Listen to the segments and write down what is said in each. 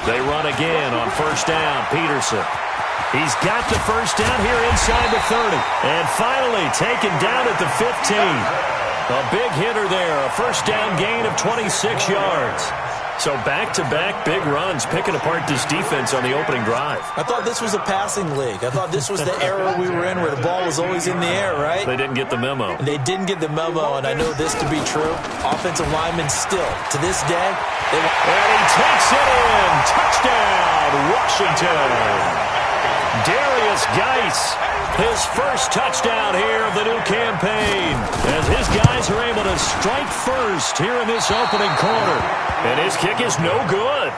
They run again on first down. Peterson. He's got the first down here inside the 30. And finally taken down at the 15. A big hitter there. A first down gain of 26 yards. So back-to-back big runs, picking apart this defense on the opening drive. I thought this was a passing league. I thought this was the era we were in where the ball was always in the air, right? They didn't get the memo. They didn't get the memo, and I know this to be true. Offensive linemen still, to this day, and he takes it in. Touchdown, Washington. Darius Geis, his first touchdown here of the new campaign, as his guys are able to strike first here in this opening quarter. And his kick is no good.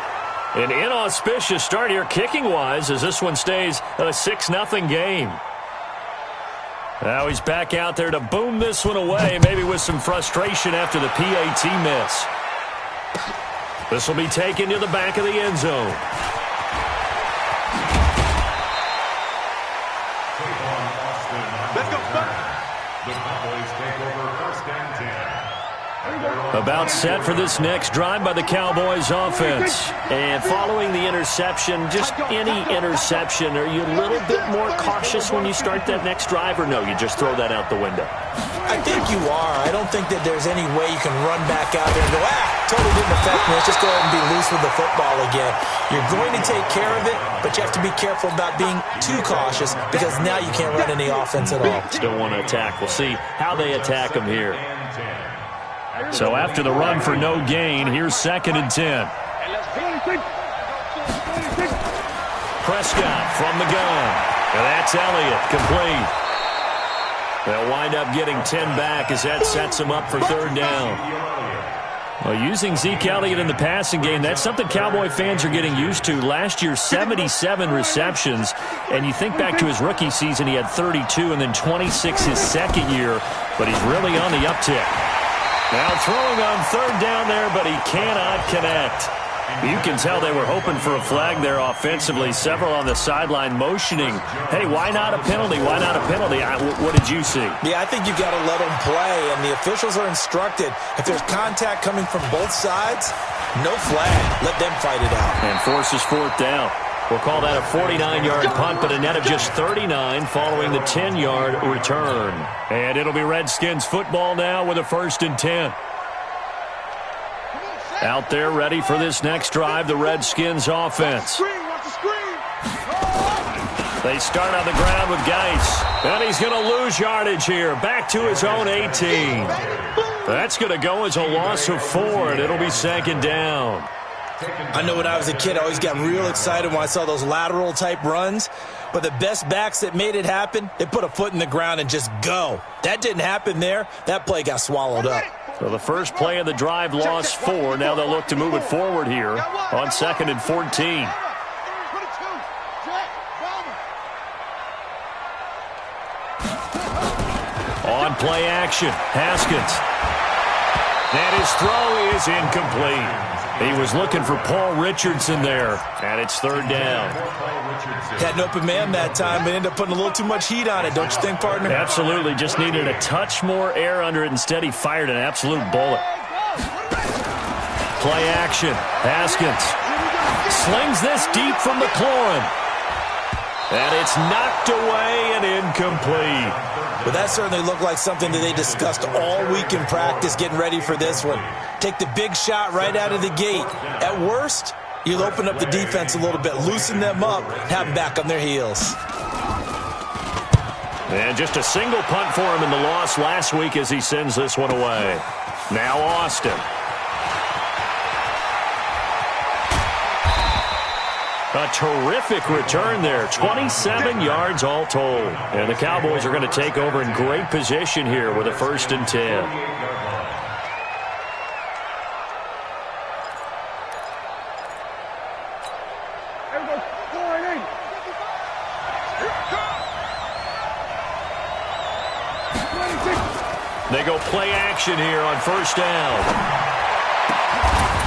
An inauspicious start here kicking-wise as this one stays a 6-0 game. Now he's back out there to boom this one away, maybe with some frustration after the PAT miss. This will be taken to the back of the end zone. About set for this next drive by the Cowboys offense. And following the interception, just any interception, are you a little bit more cautious when you start that next drive, or no, you just throw that out the window? I think you are. I don't think that there's any way you can run back out there and go, totally didn't affect me. Let's just go ahead and be loose with the football again. You're going to take care of it, but you have to be careful about being too cautious because now you can't run any offense at all. Still want to attack. We'll see how they attack them here. So after the run for no gain, here's 2nd and 10. Prescott from the gun. And that's Elliott, complete. They'll wind up getting 10 back as that sets them up for 3rd down. Well, using Zeke Elliott in the passing game, that's something Cowboy fans are getting used to. Last year, 77 receptions. And you think back to his rookie season, he had 32 and then 26 his second year. But he's really on the uptick. Now throwing on 3rd down there, but he cannot connect. You can tell they were hoping for a flag there offensively. Several on the sideline motioning, hey, why not a penalty? Why not a penalty? What did you see? Yeah, I think you've got to let them play, and the officials are instructed. If there's contact coming from both sides, no flag. Let them fight it out. And forces 4th down. We'll call that a 49-yard punt, but a net of just 39 following the 10-yard return. And it'll be Redskins football now with a 1st and 10. Out there ready for this next drive, the Redskins offense. They start on the ground with Geis. And he's going to lose yardage here. Back to his own 18. That's going to go as a loss of 4, and it'll be 2nd down. I know when I was a kid, I always got real excited when I saw those lateral-type runs. But the best backs that made it happen, they put a foot in the ground and just go. That didn't happen there. That play got swallowed up. So the first play of the drive lost 4. Now they'll look to move it forward here on 2nd and 14. On play action, Haskins. And his throw is incomplete. He was looking for Paul Richardson there, and it's 3rd down. Had an open man that time, but ended up putting a little too much heat on it, don't you think, partner? Absolutely. Just needed a touch more air under it. Instead, he fired an absolute bullet. Play action. Haskins slings this deep from McLaurin. And it's knocked away and incomplete. But that certainly looked like something that they discussed all week in practice getting ready for this one. Take the big shot right out of the gate. At worst, you'll open up the defense a little bit, loosen them up, have them back on their heels. And just a single punt for him in the loss last week as he sends this one away. Now Austin. A terrific return there. 27 yards all told. And the Cowboys are going to take over in great position here with a 1st and 10. They go play action here on 1st down.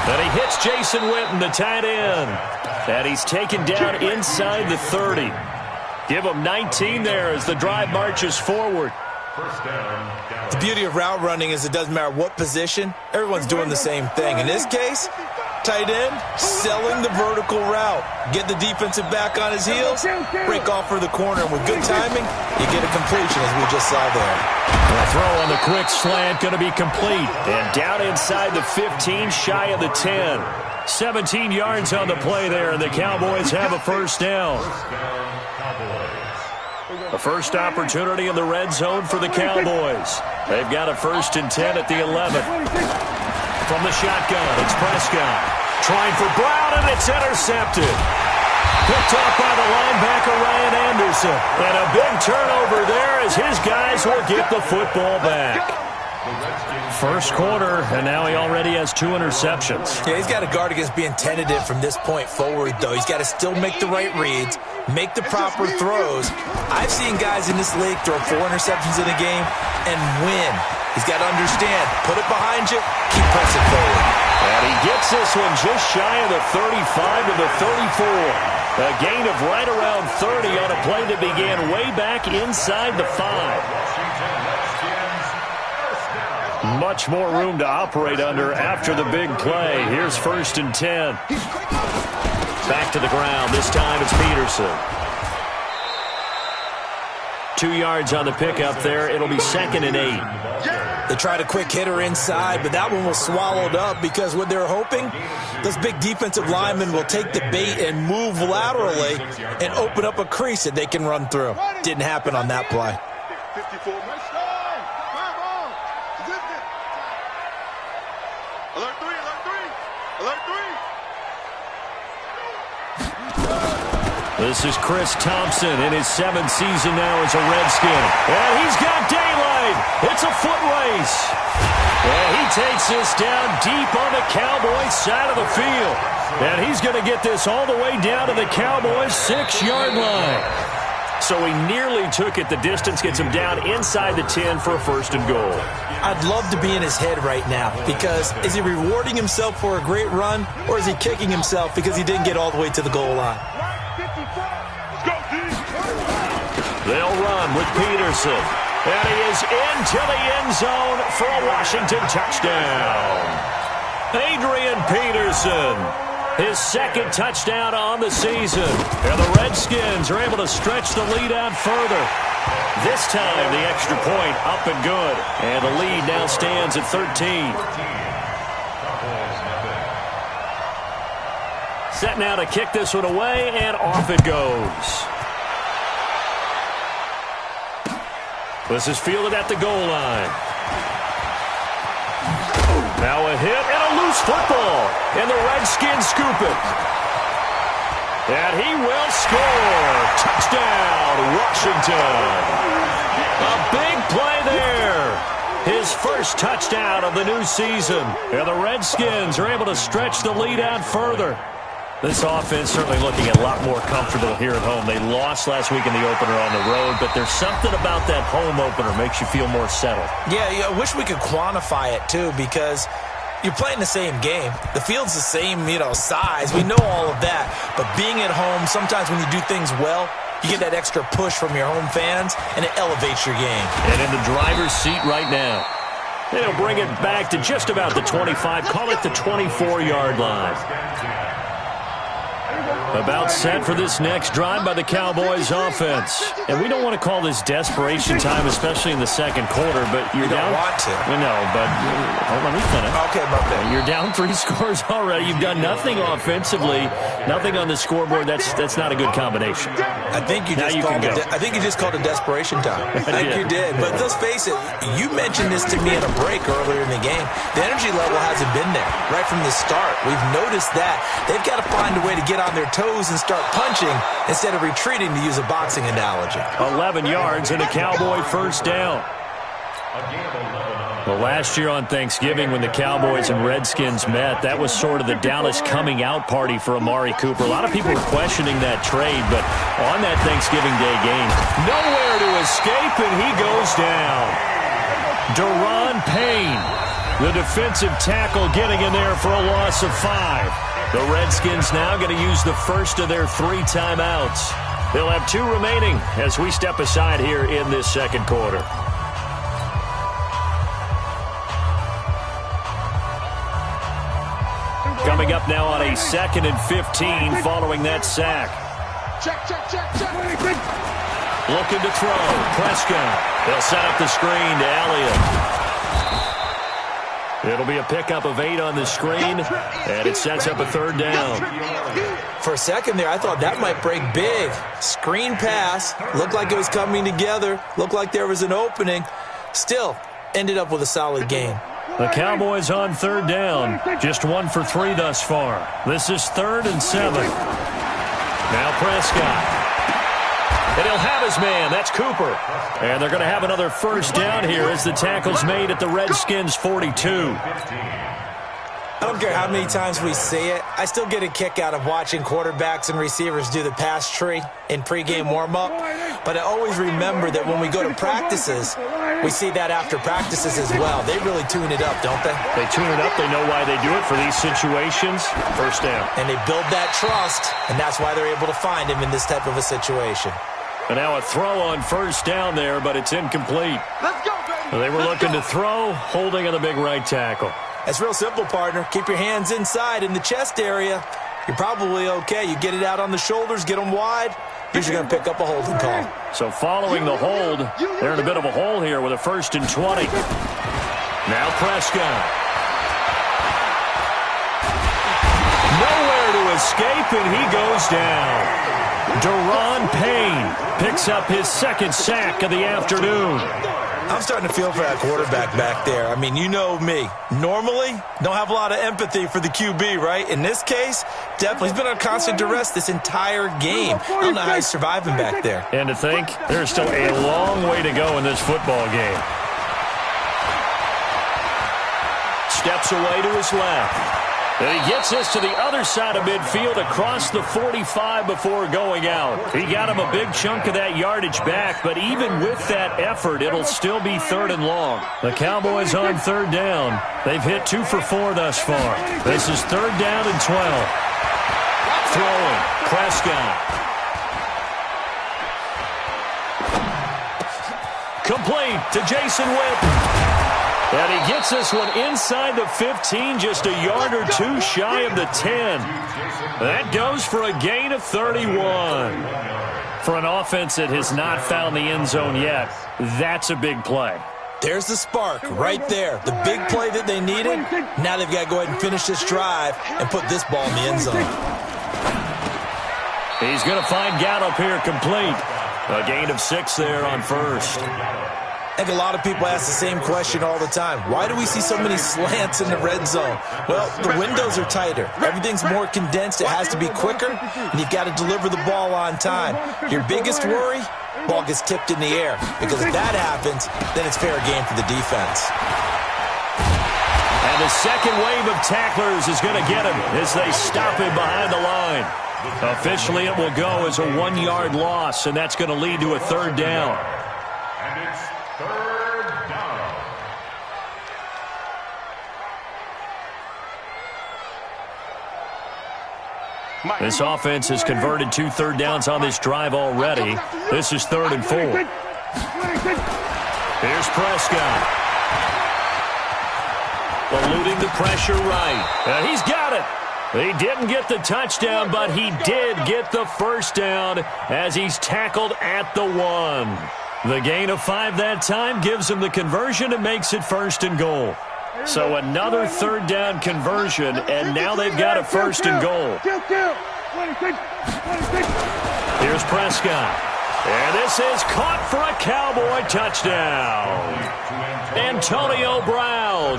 And he hits Jason Witten, the tight end. And he's taken down inside the 30. Give him 19 there as the drive marches forward. The beauty of route running is it doesn't matter what position. Everyone's doing the same thing. In this case, tight end, selling the vertical route. Get the defensive back on his heels, break off for the corner, and with good timing, you get a completion, as we just saw there. The throw on the quick slant going to be complete. And down inside the 15, shy of the 10. 17 yards on the play there, and the Cowboys have a first down. The first opportunity in the red zone for the Cowboys. They've got a 1st and 10 at the 11. From the shotgun, it's Prescott. Trying for Brown, and it's intercepted. Picked off by the linebacker, Ryan Anderson. And a big turnover there as his guys will get the football back. First quarter, and now he already has 2 interceptions. Yeah, he's got to guard against being tentative from this point forward, though. He's got to still make the right reads, make the proper throws. I've seen guys in this league throw 4 interceptions in a game and win. He's got to understand, put it behind you, keep pressing forward. And he gets this one just shy of the 35 to the 34. A gain of right around 30 on a play that began way back inside the 5. Much more room to operate under after the big play. Here's 1st and 10. Back to the ground. This time it's Peterson. 2 yards on the pickup there. It'll be 2nd and 8. They tried a quick hitter inside, but that one was swallowed up because what they're hoping, those big defensive linemen will take the bait and move laterally and open up a crease that they can run through. Didn't happen on that play. This is Chris Thompson in his 7th season now as a Redskin. And he's got daylight. It's a foot race. And he takes this down deep on the Cowboys side of the field. And he's going to get this all the way down to the Cowboys 6-yard line. So he nearly took it the distance, gets him down inside the 10 for a 1st and goal. I'd love to be in his head right now because is he rewarding himself for a great run or is he kicking himself because he didn't get all the way to the goal line? They'll run with Peterson. And he is into the end zone for a Washington touchdown. Adrian Peterson, his 2nd touchdown on the season. And the Redskins are able to stretch the lead out further. This time, the extra point up and good. And the lead now stands at 13. Set now to kick this one away, and off it goes. This is fielded at the goal line. Now a hit and a loose football. And the Redskins scoop it. And he will score. Touchdown, Washington. A big play there. His 1st touchdown of the new season. And the Redskins are able to stretch the lead out further. This offense certainly looking a lot more comfortable here at home. They lost last week in the opener on the road, but there's something about that home opener makes you feel more settled. Yeah, I wish we could quantify it, too, because you're playing the same game. The field's the same, size. We know all of that. But being at home, sometimes when you do things well, you get that extra push from your home fans, and it elevates your game. And in the driver's seat right now. They'll bring it back to just about the 25. Call it the 24-yard line. About set for this next drive by the Cowboys offense. And we don't want to call this desperation time, especially in the 2nd quarter, but you're down. You don't want to. No, but let me finish. Okay, okay. You're down 3 scores already. You've done nothing offensively, nothing on the scoreboard. That's not a good combination. I think you just called it desperation time. I think you did. But let's face it, you mentioned this to me in a break earlier in the game. The energy level hasn't been there right from the start. We've noticed that. They've got to find a way to get on their toes and start punching instead of retreating, to use a boxing analogy. 11 yards and a Cowboy 1st down. Well, last year on Thanksgiving when the Cowboys and Redskins met, that was sort of the Dallas coming out party for Amari Cooper. A lot of people were questioning that trade, but on that Thanksgiving Day game, nowhere to escape, and he goes down. Deron Payne, the defensive tackle, getting in there for a loss of 5. The Redskins now going to use the 1st of their 3 timeouts. They'll have 2 remaining as we step aside here in this 2nd quarter. Coming up now on a 2nd and 15 following that sack. Check. Looking to throw. Prescott. They'll set up the screen to Elliott. It'll be a pickup of 8 on the screen, and it sets up a 3rd down. For a second there, I thought that might break big. Screen pass. Looked like it was coming together. Looked like there was an opening. Still, ended up with a solid gain. The Cowboys on 3rd down. Just 1 for 3 thus far. This is 3rd and 7. Now Prescott. And he'll have his man. That's Cooper. And they're going to have another 1st down here as the tackle's made at the Redskins' 42. I don't care how many times we see it. I still get a kick out of watching quarterbacks and receivers do the pass tree in pregame warm-up. But I always remember that when we go to practices, we see that after practices as well. They really tune it up, don't they? They tune it up. They know why they do it for these situations. 1st down. And they build that trust, and that's why they're able to find him in this type of a situation. And now a throw on 1st down there, but it's incomplete. Let's go, baby. They were looking to throw, holding on the big right tackle. It's real simple, partner. Keep your hands inside in the chest area. You're probably okay. You get it out on the shoulders, get them wide. Usually going to pick up a holding call. So following the hold, they're in a bit of a hole here with a 1st and 20. Now Prescott. Nowhere to escape, and he goes down. Deron Payne picks up his 2nd sack of the afternoon. I'm starting to feel for that quarterback back there. I mean, you know me. Normally, don't have a lot of empathy for the QB, right? In this case, definitely. He's been on constant duress this entire game. I don't know how he's surviving back there. And to think, there's still a long way to go in this football game. Steps away to his left. And he gets us to the other side of midfield across the 45 before going out. He got him a big chunk of that yardage back, but even with that effort, it'll still be 3rd and long. The Cowboys on 3rd down. They've hit 2 for 4 thus far. This is 3rd down and 12. Throwing. Prescott. Complete to Jason Witten. And he gets this one inside the 15, just a yard or 2 shy of the 10. That goes for a gain of 31. For an offense that has not found the end zone yet, that's a big play. There's the spark right there. The big play that they needed. Now they've got to go ahead and finish this drive and put this ball in the end zone. He's going to find Gallup here complete. A gain of 6 there on 1st. I think a lot of people ask the same question all the time. Why do we see so many slants in the red zone? Well, the windows are tighter. Everything's more condensed. It has to be quicker, and you've got to deliver the ball on time. Your biggest worry? Ball gets tipped in the air. Because if that happens, then it's fair game for the defense. And the second wave of tacklers is going to get him as they stop him behind the line. Officially, it will go as a 1-yard loss, and that's going to lead to a 3rd down. This offense has converted 2 3rd downs on this drive already. This is 3rd and 4. Here's Prescott. Eluding the pressure right. He's got it. He didn't get the touchdown, but he did get the 1st down as he's tackled at the 1. The gain of 5 that time gives him the conversion and makes it 1st and goal. So another 3rd down conversion, and now they've got a 1st and goal. Here's Prescott. And this is caught for a Cowboy touchdown. Antonio Brown,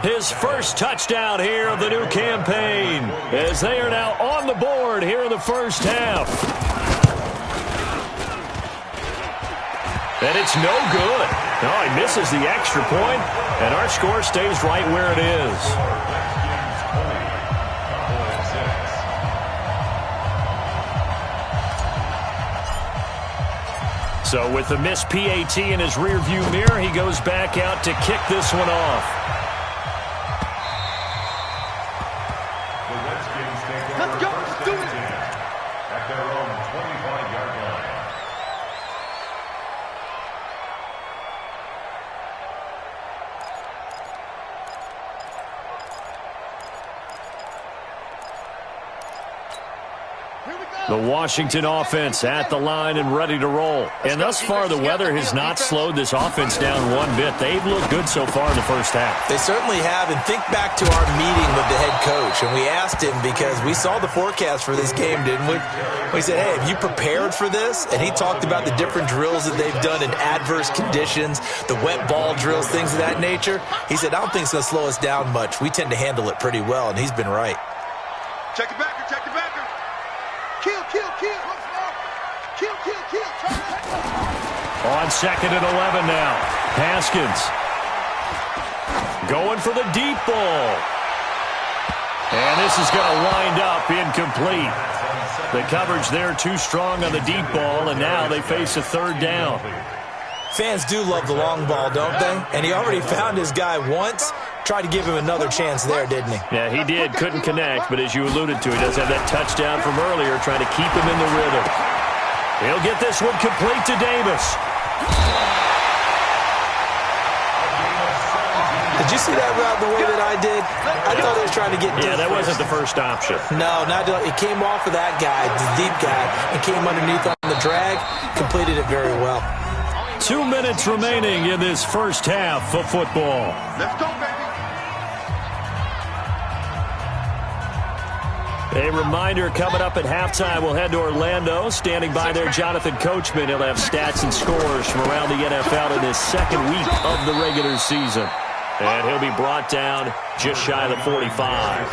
his 1st touchdown here of the new campaign, as they are now on the board here in the 1st half. And it's no good. No, he misses the extra point, and our score stays right where it is. So with the missed PAT in his rearview mirror, he goes back out to kick this one off. Let's go. Let's do it. At their own 25-yard line. The Washington offense at the line and ready to roll. And thus far, the weather has not slowed this offense down one bit. They've looked good so far in the first half. They certainly have. And think back to our meeting with the head coach. And we asked him, because we saw the forecast for this game, didn't we? We said, hey, have you prepared for this? And he talked about the different drills that they've done in adverse conditions, the wet ball drills, things of that nature. He said, I don't think it's going to slow us down much. We tend to handle it pretty well, and he's been right. Check the backer, check the backer. Kill, kill, kill. Kill, kill, kill. On 2nd and 11 now. Haskins going for the deep ball. And this is going to wind up incomplete. The coverage there too strong on the deep ball, and now they face a 3rd down. Fans do love the long ball, don't they? And he already found his guy once. Tried to give him another chance there, didn't he? Yeah, he did. Couldn't connect, but as you alluded to, he does have that touchdown from earlier, trying to keep him in the rhythm. He'll get this one complete to Davis. Did you see that route the way that I did? I thought he was trying to get deep. Yeah, that wasn't the first option. No, it came off of that guy, the deep guy, and came underneath on the drag, completed it very well. 2 minutes remaining in this first half of football. Let's go, baby. A reminder coming up at halftime, we'll head to Orlando. Standing by there, Jonathan Coachman. He'll have stats and scores from around the NFL in his 2nd week of the regular season. And he'll be brought down just shy of the 45.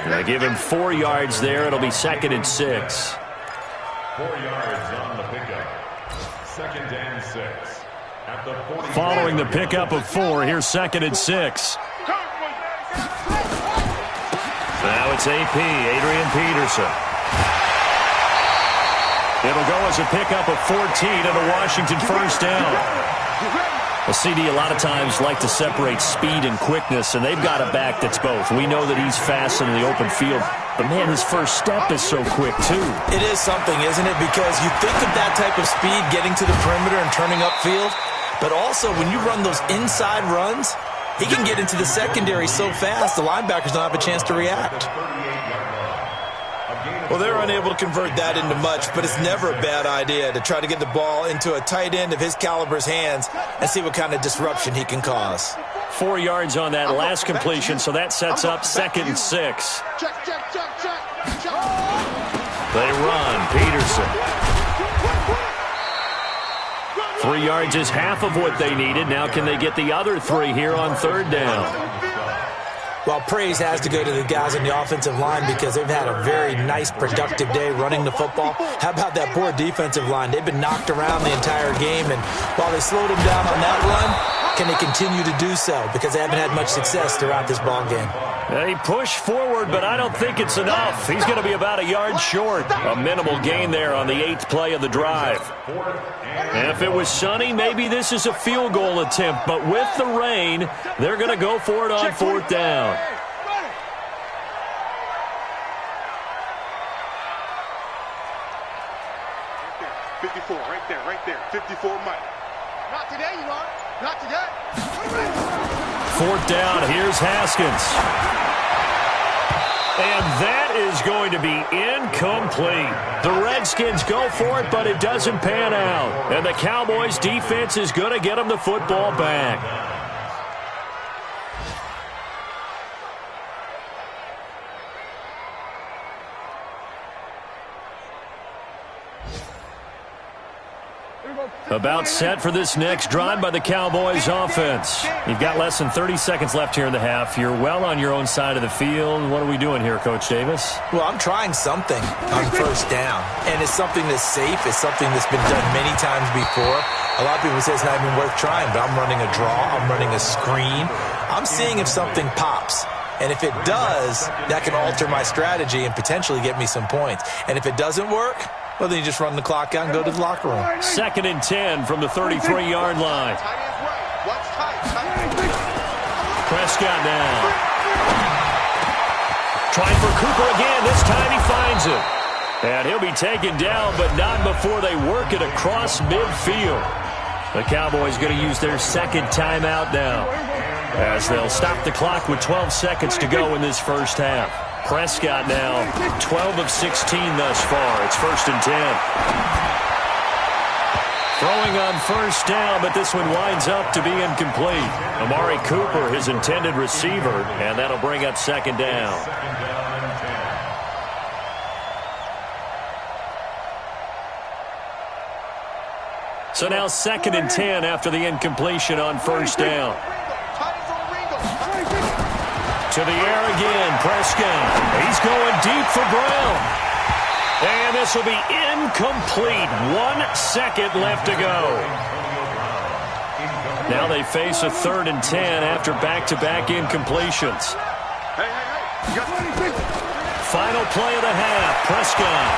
They give him 4 yards there. It'll be 2nd and 6. 4 yards on the pickup. 2nd and 6. At the 40. Following the pickup of 4, here's 2nd and 6. Now it's AP, Adrian Peterson. It'll go as a pickup of 14 and a Washington 1st down. A CD a lot of times like to separate speed and quickness, and they've got a back that's both. We know that he's fast in the open field, but man, his first step is so quick too. It is something, isn't it? Because you think of that type of speed getting to the perimeter and turning upfield, but also when you run those inside runs, he can get into the secondary so fast, the linebackers don't have a chance to react. Well, they're unable to convert that into much, but it's never a bad idea to try to get the ball into a tight end of his caliber's hands and see what kind of disruption he can cause. 4 yards on that last completion, so that sets up 2nd and 6. Check, check, check, check, check. They run. Peterson. 3 yards is half of what they needed. Now can they get the other 3 here on 3rd down? Well, praise has to go to the guys on the offensive line because they've had a very nice, productive day running the football. How about that poor defensive line? They've been knocked around the entire game, and while they slowed them down on that run, can they continue to do so? Because they haven't had much success throughout this ball game. He pushed forward, but I don't think it's enough. He's going to be about a yard short. A minimal gain there on the 8th play of the drive. And if it was sunny, maybe this is a field goal attempt. But with the rain, they're going to go for it on 4th down. Right there. 54, Mike. Not today, you are. Not today. 4th down, here's Haskins. And that is going to be incomplete. The Redskins go for it, but it doesn't pan out. And the Cowboys' defense is going to get them the football back. About set for this next drive by the Cowboys offense. You've got less than 30 seconds left here in the half. You're well on your own side of the field. What are we doing here, Coach Davis? Well, I'm trying something on 1st down, and it's something that's safe. It's something that's been done many times before. A lot of people say it's not even worth trying, but I'm running a draw. I'm running a screen. I'm seeing if something pops. And if it does, that can alter my strategy and potentially get me some points. And if it doesn't work, well, then you just run the clock out and go to the locker room. 2nd and 10 from the 33-yard line. Prescott now. Trying for Cooper again. This time he finds it. And he'll be taken down, but not before they work it across midfield. The Cowboys going to use their 2nd timeout now. as they'll stop the clock with 12 seconds to go in this first half. Prescott now 12 of 16 thus far. It's 1st and 10. Throwing on first down, but this one winds up to be incomplete. Amari Cooper, his intended receiver, and that'll bring up 2nd down. So now 2nd and 10 after the incompletion on first down. To the air again, Prescott. He's going deep for Brown. And this will be incomplete. 1 second left to go. Now they face a 3rd and 10 after back-to-back incompletions. Final play of the half, Prescott.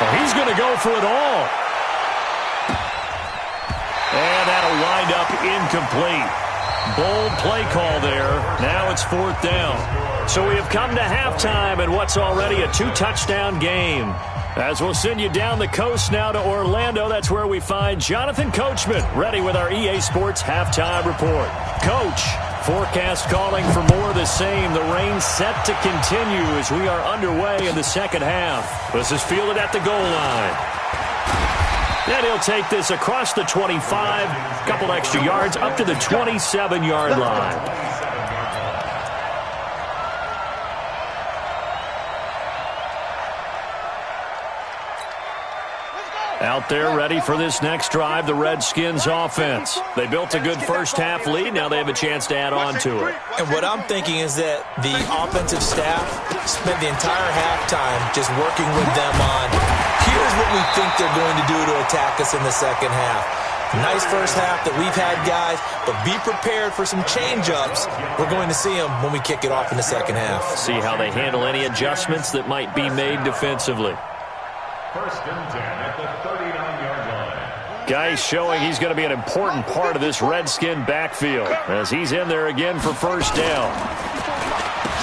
Oh, he's going to go for it all. And that'll wind up incomplete. Bold play call there. Now it's 4th down. So we have come to halftime in what's already a 2-touchdown game. As we'll send you down the coast now to Orlando, that's where we find Jonathan Coachman ready with our EA Sports halftime report. Coach, forecast calling for more of the same. The rain set to continue as we are underway in the second half. This is fielded at the goal line. Then he'll take this across the 25, a couple extra yards, up to the 27-yard line. Out there ready for this next drive, the Redskins offense. They built a good first half lead. Now they have a chance to add on to it. And what I'm thinking is that the offensive staff spent the entire halftime just working with them on, here's what we think they're going to do to attack us in the second half. Nice first half that we've had, guys, but be prepared for some change-ups. We're going to see them when we kick it off in the second half. See how they handle any adjustments that might be made defensively. 1st and 10 at the 39-yard line. Guy showing he's going to be an important part of this Redskin backfield as he's in there again for first down.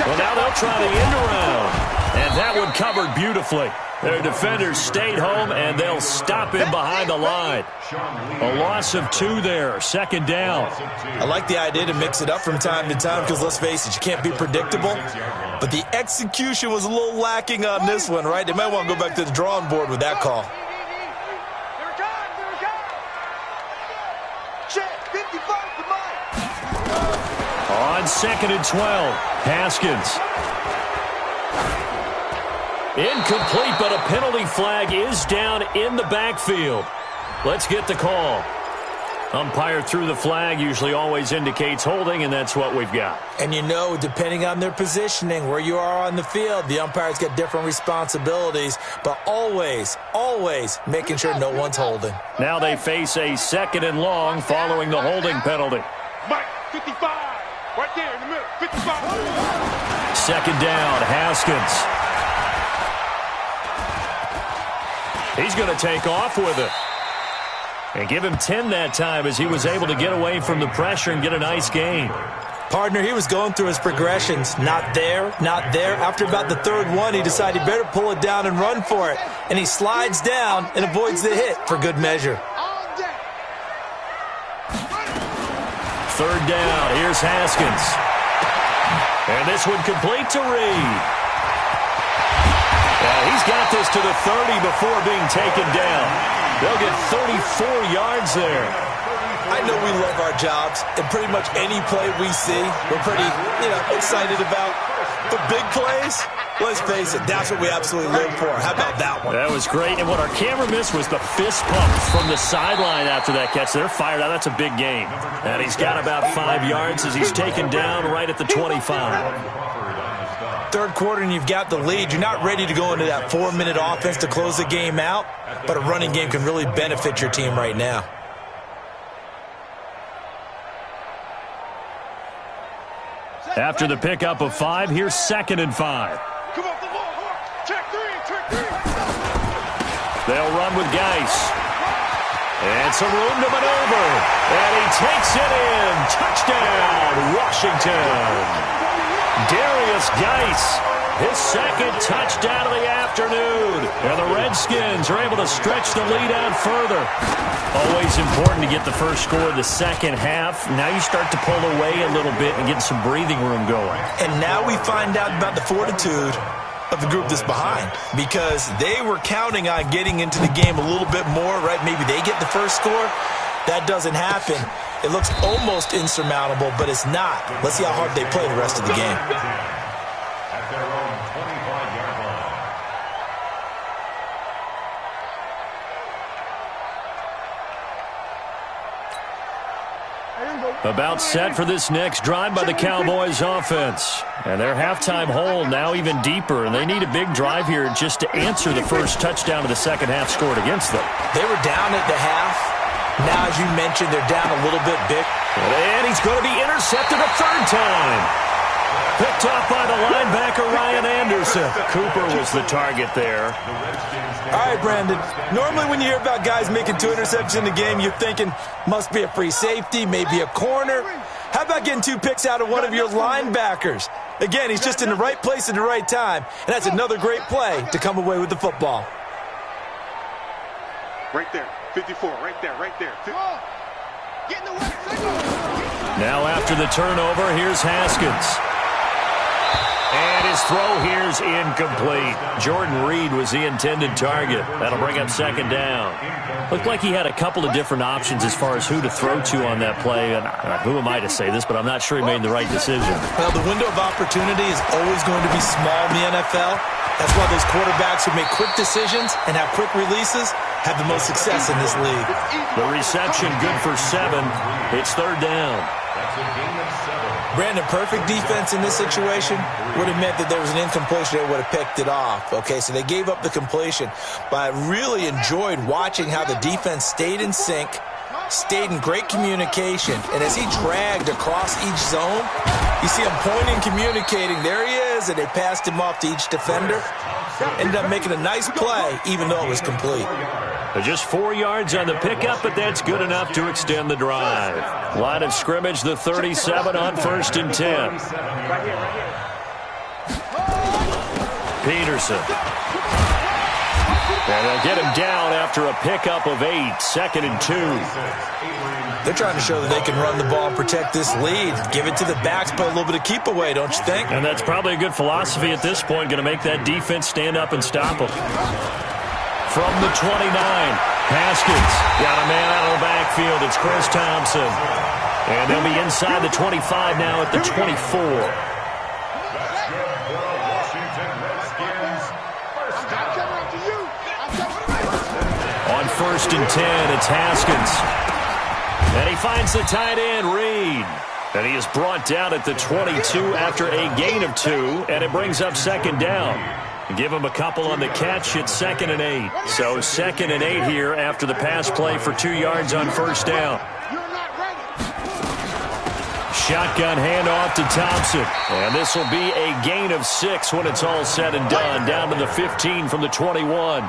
Well, now they'll try the end around, and that one covered beautifully. Their defenders stayed home, and they'll stop him behind the line. A loss of 2 there, 2nd down. I like the idea to mix it up from time to time because, let's face it, you can't be predictable. But the execution was a little lacking on this one, right? They might want to go back to the drawing board with that call. On 2nd and 12, Haskins. Incomplete, but a penalty flag is down in the backfield. Let's get the call. Umpire threw the flag, usually always indicates holding, and that's what we've got. And you know, depending on their positioning, where you are on the field, the umpire's got different responsibilities, but always, always making sure no one's holding. Now they face a 2nd and long following the holding penalty. Mike, 55, right there in the middle, 55. 2nd down, Haskins. He's going to take off with it. And give him 10 that time as he was able to get away from the pressure and get a nice gain. Partner, he was going through his progressions. Not there, not there. After about the 3rd one, he decided he better pull it down and run for it. And he slides down and avoids the hit for good measure. 3rd down, here's Haskins. And this one complete to Reed. He's got this to the 30 before being taken down. They'll get 34 yards there. I know we love our jobs, and pretty much any play we see, we're pretty, excited about. The big plays, let's face it, that's what we absolutely live for. How about that one? That was great, and what our camera missed was the fist pump from the sideline after that catch. They're fired out. That's a big gain. And he's got about 5 yards as he's taken down right at the 25. 3rd quarter and you've got the lead. You're not ready to go into that 4-minute offense to close the game out, but a running game can really benefit your team right now. After the pickup of 5, here's 2nd and 5. Come off the ball, check 3. They'll run with Geis. And some room to maneuver. And he takes it in. Touchdown, Washington. Darius Geis, his 2nd touchdown of the afternoon. And the Redskins are able to stretch the lead out further. Always important to get the first score of the second half. Now you start to pull away a little bit and get some breathing room going. And now we find out about the fortitude of the group that's behind, because they were counting on getting into the game a little bit more, right? Maybe they get the first score. That doesn't happen. It looks almost insurmountable, but it's not. Let's see how hard they play the rest of the game. At their own 25-yard line. About set for this next drive by the Cowboys offense. And their halftime hole now even deeper, and they need a big drive here just to answer the first touchdown of the second half scored against them. They were down at the half. Now, as you mentioned, they're down a little bit big. And he's going to be intercepted a third time. Picked off by the linebacker, Ryan Anderson. Cooper was the target there. All right, Brandon. Normally when you hear about guys making 2 interceptions in the game, you're thinking must be a free safety, maybe a corner. How about getting 2 picks out of one of your linebackers? Again, he's just in the right place at the right time, and that's another great play to come away with the football. Right there. 54, right there, right there. Get in the way. Now after the turnover, here's Haskins. And his throw here's incomplete. Jordan Reed was the intended target. That'll bring up second down. Looked like he had a couple of different options as far as who to throw to on that play. And who am I to say this, but I'm not sure he made the right decision. Well, the window of opportunity is always going to be small in the NFL. That's why those quarterbacks who make quick decisions and have quick releases have the most success in this league. The reception good for 7. It's third down. That's a gain of 7. Brandon, perfect defense in this situation would have meant that there was an incompletion. They would have picked it off. Okay, so they gave up the completion. But I really enjoyed watching how the defense stayed in sync, stayed in great communication. And as he dragged across each zone, you see him pointing, communicating. There he is, and they passed him off to each defender. Ended up making a nice play, even though it was complete. Just 4 yards on the pickup, but that's good enough to extend the drive. Line of scrimmage, the 37 on 1st and 10. Peterson. And they'll get him down after a pickup of 8, 2nd and 2. They're trying to show that they can run the ball and protect this lead. Give it to the backs, play a little bit of keep away, don't you think? And that's probably a good philosophy at this point, going to make that defense stand up and stop them. From the 29, Haskins got a man out of the backfield. It's Chris Thompson. And they'll be inside the 25 now at the 24. That's good for the Washington Redskins. First down. On 1st and 10, it's Haskins. And he finds the tight end, Reed. And he is brought down at the 22 after a gain of 2, and it brings up second down. Give him a couple on the catch. It's 2nd and 8. So 2nd and 8 here after the pass play for 2 yards on first down. Shotgun handoff to Thompson. And this will be a gain of 6 when it's all said and done. Down to the 15 from the 21.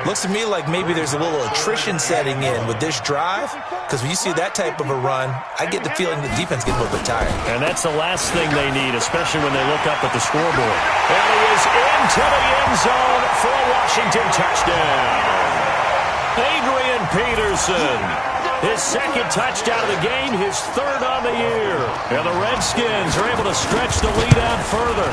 Looks to me like maybe there's a little attrition setting in with this drive, because when you see that type of a run, I get the feeling the defense gets a little bit tired. And that's the last thing they need, especially when they look up at the scoreboard. And he is into the end zone for a Washington touchdown. Adrian Peterson, his 2nd touchdown of the game, his 3rd on the year. And the Redskins are able to stretch the lead out further.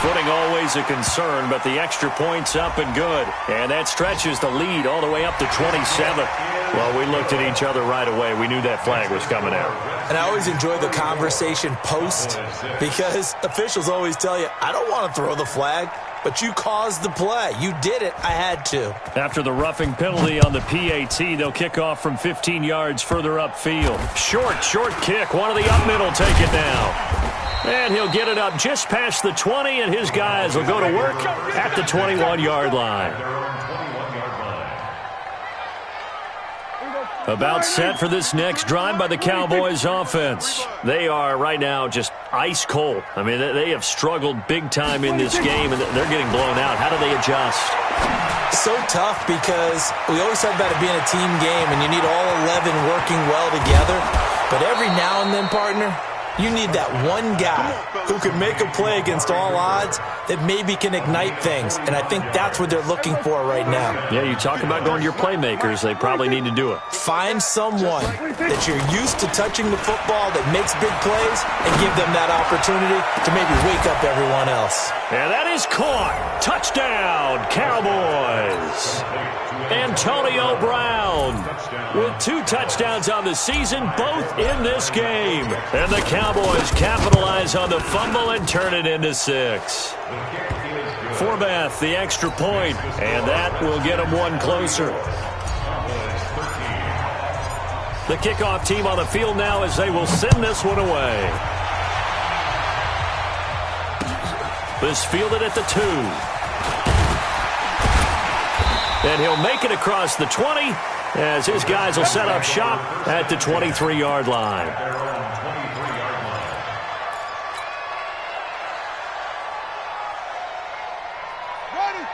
Footing always a concern, but the extra point's up and good. And that stretches the lead all the way up to 27. Well, we looked at each other right away. We knew that flag was coming out. And I always enjoy the conversation post, because officials always tell you, I don't want to throw the flag, but you caused the play. You did it. I had to. After the roughing penalty on the PAT, they'll kick off from 15 yards further upfield. Short kick. One of the up middle take it now. And he'll get it up just past the 20, and his guys will go to work at the 21-yard line. About set for this next drive by the Cowboys offense. They are right now just ice cold. I mean, they have struggled big time in this game, and they're getting blown out. How do they adjust? So tough, because we always talk about it being a team game, and you need all 11 working well together. But every now and then, partner, You need that one guy who can make a play against all odds that maybe can ignite things, and I think that's what they're looking for right now. Yeah, you talk about going to your playmakers. They probably need to do it. Find someone that you're used to touching the football that makes big plays and give them that opportunity to maybe wake up everyone else. And that is caught. Touchdown, Cowboys. Antonio Brown with 2 touchdowns on the season, both in this game. And the Cowboys capitalize on the fumble and turn it into 6. Forbath, the extra point, and that will get them one closer. The kickoff team on the field now as they will send this one away. This fielded at the 2. And he'll make it across the 20 as his guys will set up shop at the 23-yard line.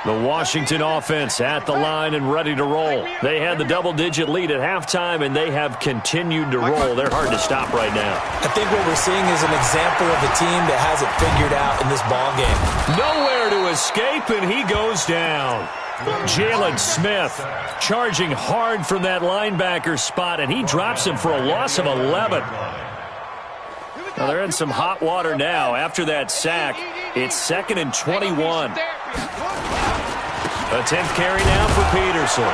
The Washington offense at the line and ready to roll. They had the double-digit lead at halftime, and they have continued to roll. They're hard to stop right now. I think what we're seeing is an example of a team that has it figured out in this ballgame. Nowhere to escape, and he goes down. Jalen Smith charging hard from that linebacker spot, and he drops him for a loss of 11. Now they're in some hot water now. After that sack, it's 2nd and 21. A 10th carry now for Peterson.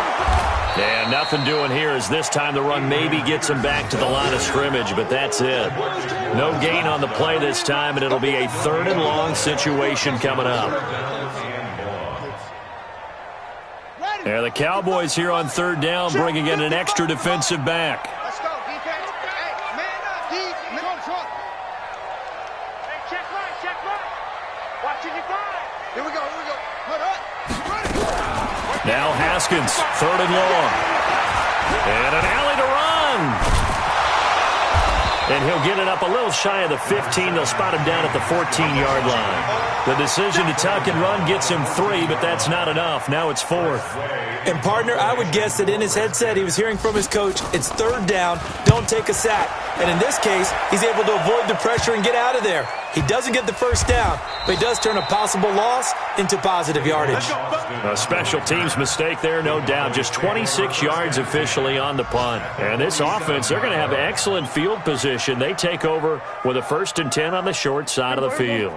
And nothing doing here as this time the run maybe gets him back to the line of scrimmage, but that's it. No gain on the play this time, and it'll be a 3rd and long situation coming up. And the Cowboys here on 3rd down bringing in an extra defensive back. Let's go, defense. Hey, man up, deep. Hey, check right. Watching your guy. Here we go. Put up. Now Haskins, 3rd and long. And an alley to run. And he'll get it up a little shy of the 15. They'll spot him down at the 14-yard line. The decision to tuck and run gets him 3, but that's not enough. Now it's 4th. And, partner, I would guess that in his headset he was hearing from his coach, it's 3rd down, don't take a sack. And in this case, he's able to avoid the pressure and get out of there. He doesn't get the 1st down, but he does turn a possible loss into positive yardage. A special teams mistake there, no doubt. Just 26 yards officially on the punt. And this offense, they're going to have excellent field position. They take over with a 1st and 10 on the short side of the field.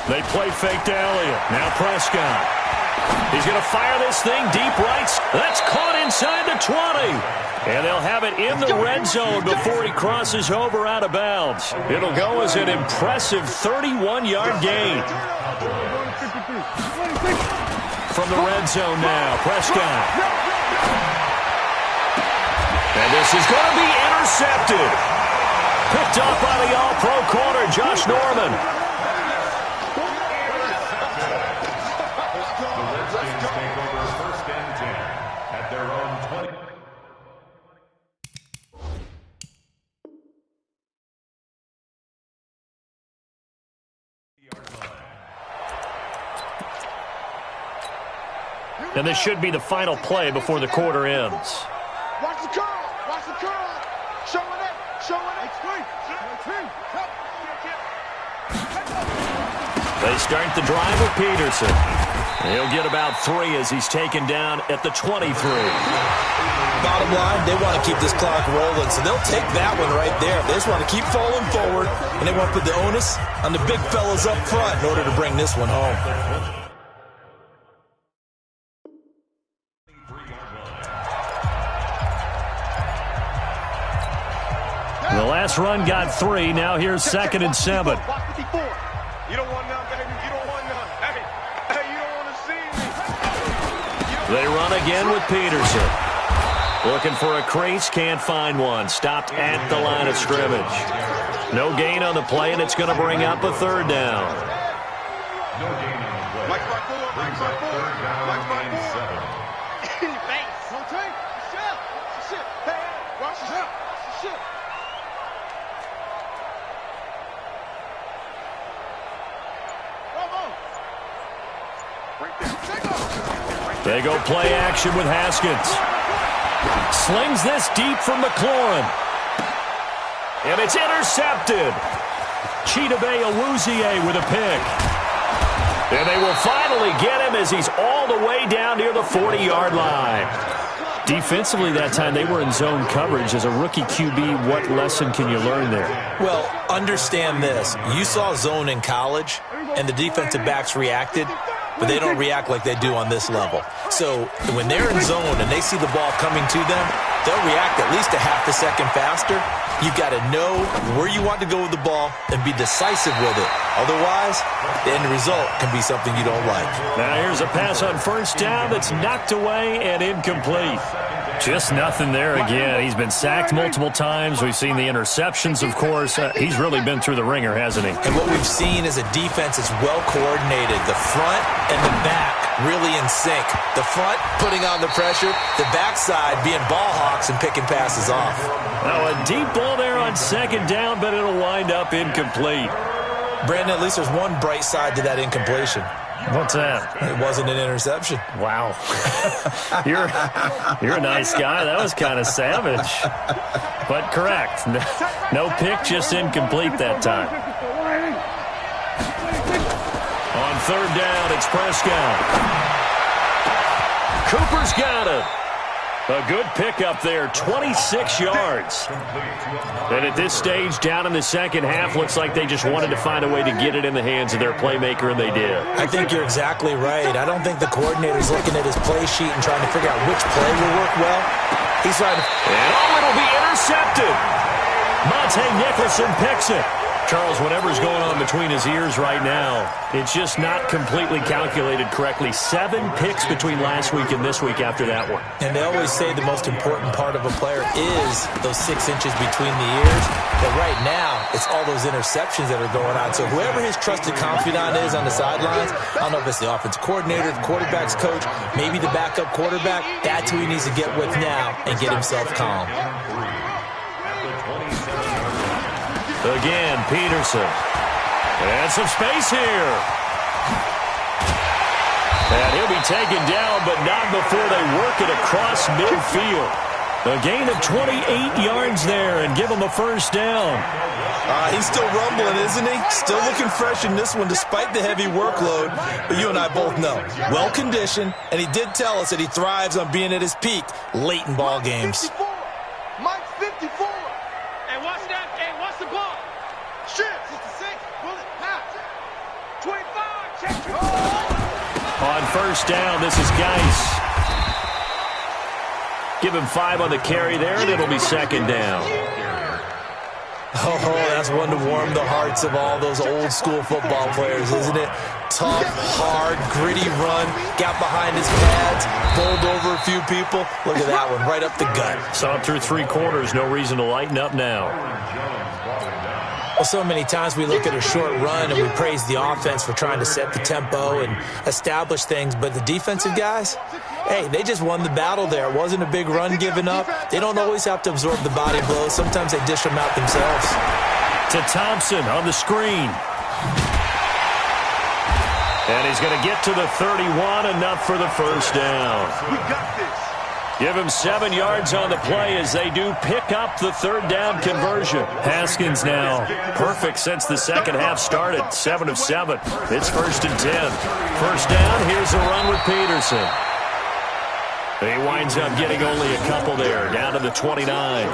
They play fake to Elliott. Now Prescott. He's going to fire this thing deep right. That's caught inside the 20. And they'll have it in the red zone before he crosses over out of bounds. It'll go as an impressive 31-yard gain. From the red zone now, Prescott. And this is going to be intercepted. Picked off by the all-pro corner, Josh Norman. And this should be the final play before the quarter ends. Watch the curl. Showing it. They start the drive with Peterson. He'll get about 3 as he's taken down at the 23. Bottom line, they want to keep this clock rolling, so they'll take that one right there. They just want to keep falling forward, and they want to put the onus on the big fellas up front in order to bring this one home. The last run got 3. Now here's 2nd and 7. You don't want none, baby. You don't want none. Hey, you don't want to see me. They run again with Peterson. Looking for a crease, can't find one. Stopped at the line of scrimmage. No gain on the play, and it's going to bring up a 3rd down. No gain on the play. Brings up 3rd down and 7. They go play action with Haskins. Slings this deep from McLaurin. And it's intercepted. Chidobe Awuzie with a pick. And they will finally get him as he's all the way down near the 40-yard line. Defensively that time, they were in zone coverage. As a rookie QB, what lesson can you learn there? Well, understand this. You saw zone in college, and the defensive backs reacted, but they don't react like they do on this level. So when they're in zone and they see the ball coming to them, they'll react at least a half a second faster. You've got to know where you want to go with the ball and be decisive with it. Otherwise, the end result can be something you don't like. Now here's a pass on first down that's knocked away and incomplete. Just nothing there again. He's been sacked multiple times. We've seen the interceptions, of course. He's really been through the ringer, hasn't he? And what we've seen is a defense that's well coordinated. The front and the back really in sync. The front putting on the pressure. The backside being ball hawks and picking passes off. Now a deep ball there on second down, but it'll wind up incomplete. Brandon, at least there's one bright side to that incompletion. What's that? It wasn't an interception. Wow. You're a nice guy. That was kind of savage. But correct. No pick, just incomplete that time. On third down, it's Prescott. Cooper's got it. A good pickup there, 26 yards. And at this stage, down in the second half, looks like they just wanted to find a way to get it in the hands of their playmaker, and they did. I think you're exactly right. I don't think the coordinator's looking at his play sheet and trying to figure out which play will work well. He's trying to... And it'll be intercepted. Monte Nicholson picks it. Charles, whatever's going on between his ears right now, it's just not completely calculated correctly. 7 picks between last week and this week after that one. And they always say the most important part of a player is those 6 inches between the ears. But right now, it's all those interceptions that are going on. So whoever his trusted confidant is on the sidelines, I don't know if it's the offensive coordinator, the quarterback's coach, maybe the backup quarterback, that's who he needs to get with now and get himself calm. Again, Peterson. And some space here. And he'll be taken down, but not before they work it across midfield. A gain of 28 yards there and give him a first down. He's still rumbling, isn't he? Still looking fresh in this one despite the heavy workload. But you and I both know, well-conditioned, and he did tell us that he thrives on being at his peak late in ball games. Mike's 54. Hey, watch that. Hey, watch the ball. Shit. 66. Bullet. Pass. 25. Check. On first down, this is Geis. Give him 5 on the carry there, and it'll be second down. Oh, that's one to warm the hearts of all those old-school football players, isn't it? Tough, hard, gritty run, got behind his pads, bowled over a few people. Look at that one, right up the gut. Saw it through 3 quarters, no reason to lighten up now. Well, so many times we look at a short run and we praise the offense for trying to set the tempo and establish things, but the defensive guys, hey, they just won the battle there. It wasn't a big run given up. They don't always have to absorb the body blows. Sometimes they dish them out themselves. To Thompson on the screen. And he's going to get to the 31, enough for the first down. We got this. Give him 7 yards on the play as they do pick up the third down conversion. Haskins now perfect since the second half started. 7 of 7. It's 1st and 10. First down, here's a run with Peterson. He winds up getting only a couple there, down to the 29.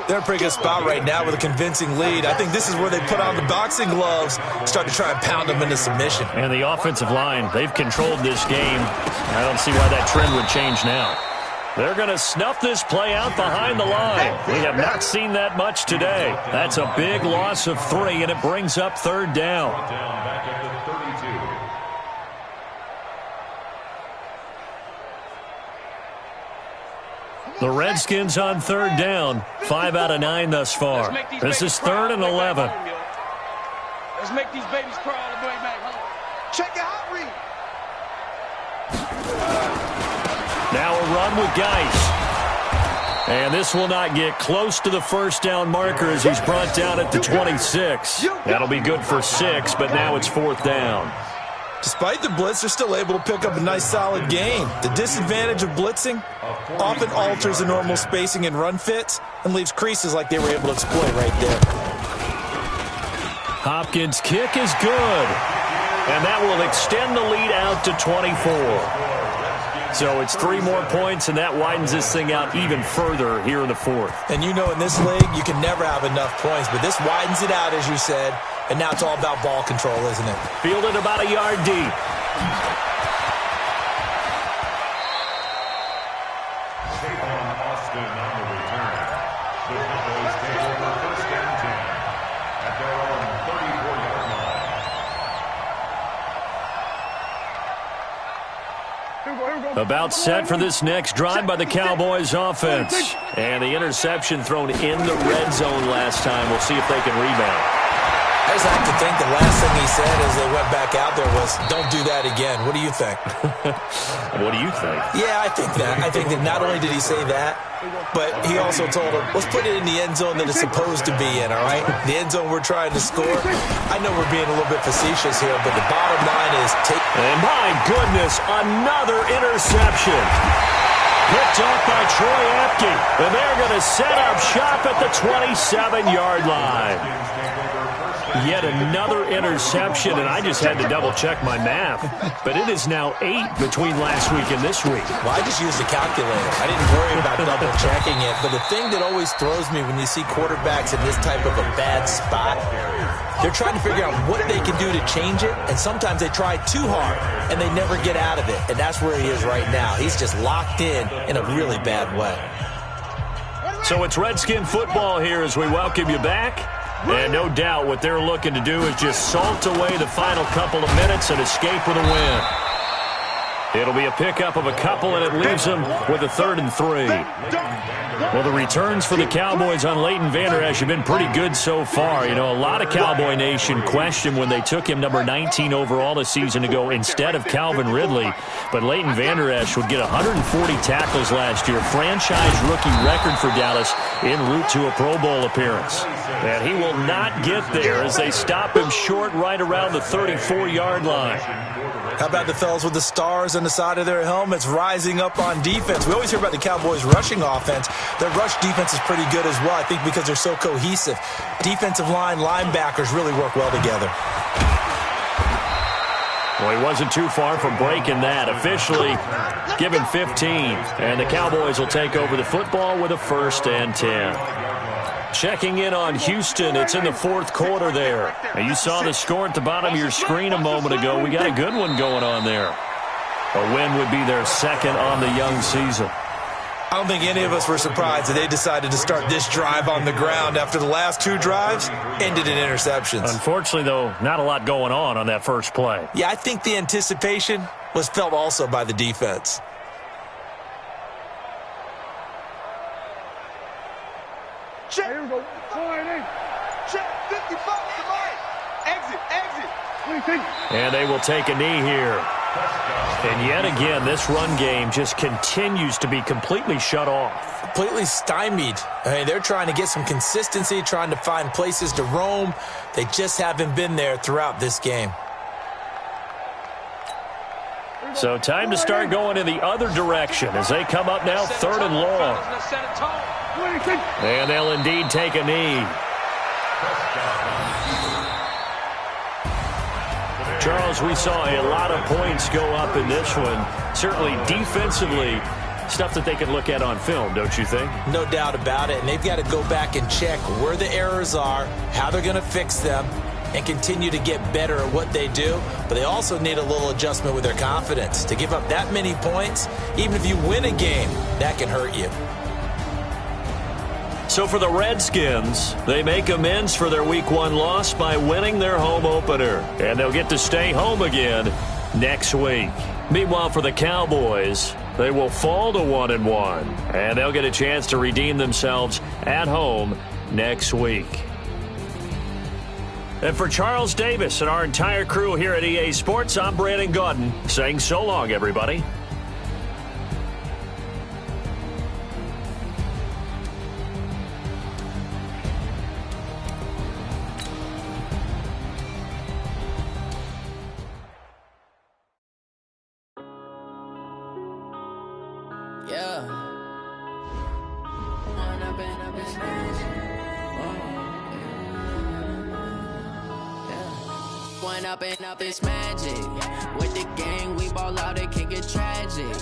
They're in a pretty good spot right now with a convincing lead. I think this is where they put on the boxing gloves, start to try and pound them into submission. And the offensive line, they've controlled this game. I don't see why that trend would change now. They're going to snuff this play out behind the line. We have not seen that much today. That's a big loss of 3, and it brings up third down. The Redskins on third down, 5 out of 9 thus far. This is 3rd and 11. Let's make these babies crawl all the way back home. Check your hot read. Now a run with Geis. And this will not get close to the first down marker as he's brought down at the 26. That'll be good for 6, but now it's 4th down. Despite the blitz, they're still able to pick up a nice solid gain. The disadvantage of blitzing often alters the normal spacing and run fits and leaves creases like they were able to exploit right there. Hopkins' kick is good, and that will extend the lead out to 24. So it's 3 more points, and that widens this thing out even further here in the fourth. And you know in this league, you can never have enough points, but this widens it out, as you said, and now it's all about ball control, isn't it? Fielded about a yard deep. Austin on the return. The Cowboys take over first and 10 at their own 34-yard line. About set for this next drive by the Cowboys offense. And the interception thrown in the red zone last time. We'll see if they can rebound. I just like to think the last thing he said as they went back out there was, don't do that again. What do you think? What do you think? Yeah, I think that. I think that not only did he say that, but he also told him, let's put it in the end zone that it's supposed to be in, all right? The end zone we're trying to score. I know we're being a little bit facetious here, but the bottom line is take. And my goodness, another interception. Picked off by Troy Apke. And they're going to set up shop at the 27-yard line. Yet another interception, and I just had to double-check my math. But it is now 8 between last week and this week. Well, I just used a calculator. I didn't worry about double-checking it. But the thing that always throws me when you see quarterbacks in this type of a bad spot, they're trying to figure out what they can do to change it, and sometimes they try too hard, and they never get out of it. And that's where he is right now. He's just locked in a really bad way. So it's Redskin football here as we welcome you back. And no doubt what they're looking to do is just salt away the final couple of minutes and escape with a win. It'll be a pickup of a couple, and it leaves them with a 3rd and 3. Well, the returns for the Cowboys on Leighton Vander Esch have been pretty good so far. You know, a lot of Cowboy Nation questioned when they took him number 19 overall a season ago instead of Calvin Ridley. But Leighton Vander Esch would get 140 tackles last year, franchise rookie record for Dallas, en route to a Pro Bowl appearance. And he will not get there as they stop him short right around the 34-yard line. How about the fellas with the stars on the side of their helmets rising up on defense? We always hear about the Cowboys' rushing offense. Their rush defense is pretty good as well, I think, because they're so cohesive. Defensive line, linebackers really work well together. Well, he wasn't too far from breaking that. Officially given 15. And the Cowboys will take over the football with a 1st and 10. Checking in on Houston. It's in the 4th quarter there. Now, you saw the score at the bottom of your screen a moment ago. We got a good one going on there. A win would be their 2nd on the young season. I don't think any of us were surprised that they decided to start this drive on the ground after the last 2 drives ended in interceptions. Unfortunately, though, not a lot going on that first play. Yeah, I think the anticipation was felt also by the defense. Check. Here we go. Check. 55 to right. Exit. And they will take a knee here. And yet again, this run game just continues to be completely shut off. Completely stymied. I mean, they're trying to get some consistency, trying to find places to roam. They just haven't been there throughout this game. So time to start going in the other direction as they come up now 3rd and long. And they'll indeed take a knee. Charles, we saw a lot of points go up in this one. Certainly defensively, stuff that they can look at on film, don't you think? No doubt about it. And they've got to go back and check where the errors are, how they're going to fix them, and continue to get better at what they do. But they also need a little adjustment with their confidence. To give up that many points, even if you win a game, that can hurt you. So for the Redskins, they make amends for their Week 1 loss by winning their home opener. And they'll get to stay home again next week. Meanwhile, for the Cowboys, they will fall to 1-1. And they'll get a chance to redeem themselves at home next week. And for Charles Davis and our entire crew here at EA Sports, I'm Brandon Gaudin saying so long, everybody. it's magic. One up and up, it's magic. With the gang, we ball out, it can get tragic.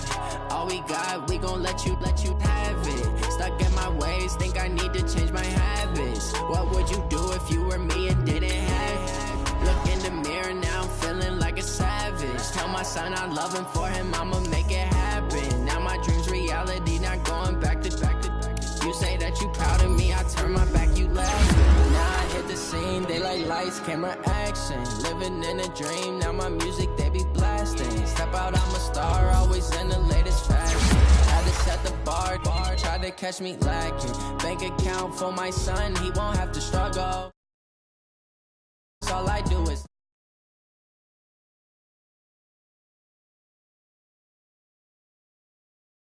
All we got, we gon' let you have it. Stuck in my ways, think I need to change my habits. What would you do if you were me and didn't have it? Look in the mirror, now I'm feeling like a savage. Tell my son I love him, for him I'ma make it happen. Now my dream's reality, not going back to. You say that you proud of me, I turn my back, you laughing. Now I hit the scene, they like lights, camera, action. Living in a dream, now my music, they be blasting. Step out, I'm a star, always in the latest fashion. Had to set the bar, try to catch me lacking. Bank account for my son, he won't have to struggle. All I do